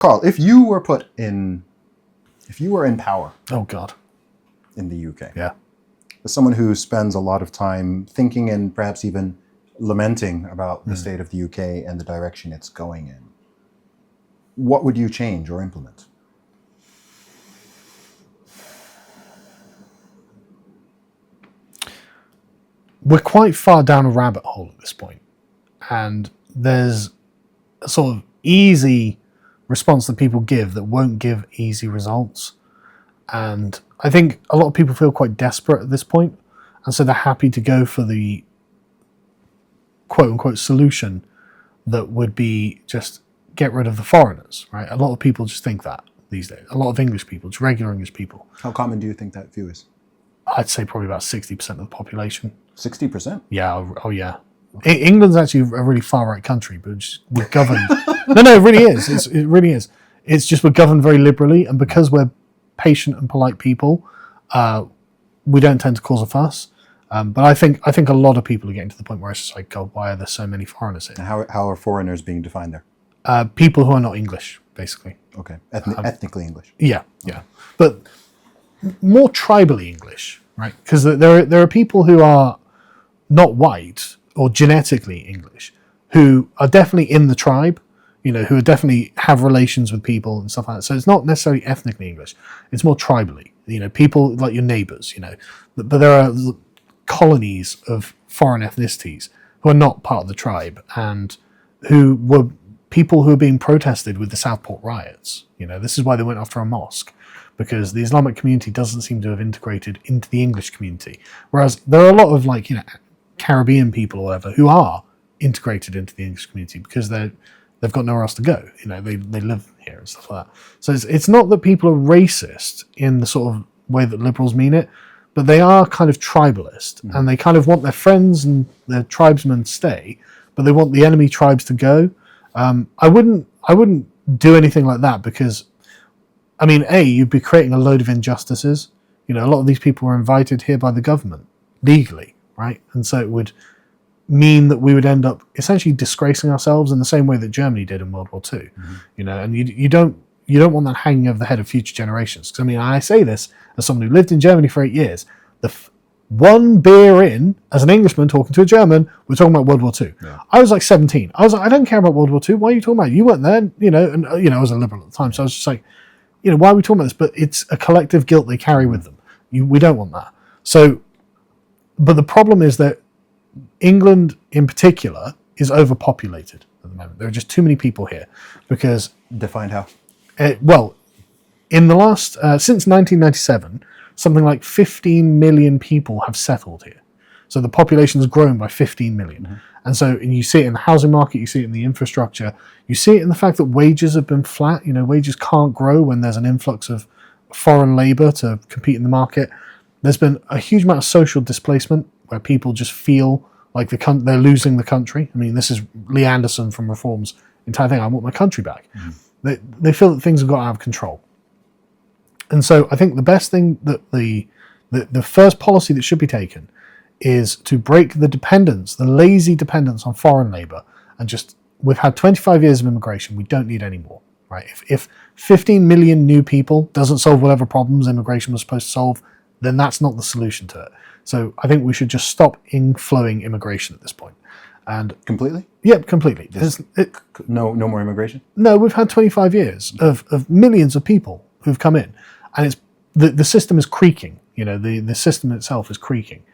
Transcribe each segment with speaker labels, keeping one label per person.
Speaker 1: Carl, if you were in power
Speaker 2: Oh God.
Speaker 1: in the UK,
Speaker 2: Yeah.
Speaker 1: as someone who spends a lot of time thinking and perhaps even lamenting about the state of the UK and the direction it's going in, what would you change or implement?
Speaker 2: We're quite far down a rabbit hole at this point, and there's a sort of easy response that people give that won't give easy results. And I think a lot of people feel quite desperate at this point, and so they're happy to go for the quote-unquote solution that would be just get rid of the foreigners, right? A lot of people just think that these days. A lot of English people, just regular English people.
Speaker 1: How common do you think that view is?
Speaker 2: I'd say probably about 60% of the population.
Speaker 1: 60%?
Speaker 2: Yeah, oh yeah. England's actually a really far-right country, but we're governed... No, it really is. It really is. It's just we're governed very liberally, and because we're patient and polite people, we don't tend to cause a fuss. But I think a lot of people are getting to the point where it's just like, God, why are there so many foreigners here?
Speaker 1: And how are foreigners being defined there?
Speaker 2: People who are not English, basically.
Speaker 1: Okay, ethnically English.
Speaker 2: Yeah, yeah. But more tribally English, right? Because there are people who are not white or genetically English who are definitely in the tribe, who are definitely have relations with people and stuff like that. So it's not necessarily ethnically English. It's more tribally, people like your neighbors, But there are colonies of foreign ethnicities who are not part of the tribe and who were people who are being protested with the Southport riots. This is why they went after a mosque, because the Islamic community doesn't seem to have integrated into the English community. Whereas there are a lot of Caribbean people or whatever who are integrated into the English community because they've got nowhere else to go. They live here and stuff like that. So it's not that people are racist in the sort of way that liberals mean it, but they are kind of tribalist, and they kind of want their friends and their tribesmen to stay, but they want the enemy tribes to go. I wouldn't do anything like that because, you'd be creating a load of injustices. A lot of these people were invited here by the government legally, right? And so it would mean that we would end up essentially disgracing ourselves in the same way that Germany did in World War II. And you don't want that hanging over the head of future generations. Because I say this as someone who lived in Germany for 8 years. One beer in, as an Englishman talking to a German, we're talking about World War II. Yeah. I was like 17. I was like, I don't care about World War II. Why are you talking about it? You weren't there, and I was a liberal at the time, so I was just like, why are we talking about this? But it's a collective guilt they carry with them. We don't want that. So, but the problem is that England in particular is overpopulated at the moment. There are just too many people here because...
Speaker 1: Defined how?
Speaker 2: In the last, since 1997, something like 15 million people have settled here. So the population has grown by 15 million. And you see it in the housing market, you see it in the infrastructure, you see it in the fact that wages have been flat. Wages can't grow when there's an influx of foreign labour to compete in the market. There's been a huge amount of social displacement where people just feel like they're losing the country. This is Lee Anderson from Reform's entire thing. I want my country back. They feel that things have got out of control. And so I think the best thing that the first policy that should be taken is to break the lazy dependence on foreign labour, and we've had 25 years of immigration, we don't need any more, right? If 15 million new people doesn't solve whatever problems immigration was supposed to solve, then that's not the solution to it. So I think we should just stop inflowing immigration at this point. And
Speaker 1: completely?
Speaker 2: Yeah, completely.
Speaker 1: No more immigration?
Speaker 2: No, we've had 25 years of millions of people who've come in, and it's the system is creaking. The system itself is creaking,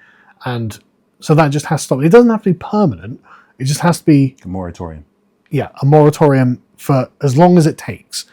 Speaker 2: and so that just has to stop. It doesn't have to be permanent. It just has to be
Speaker 1: a moratorium.
Speaker 2: Yeah, a moratorium for as long as it takes,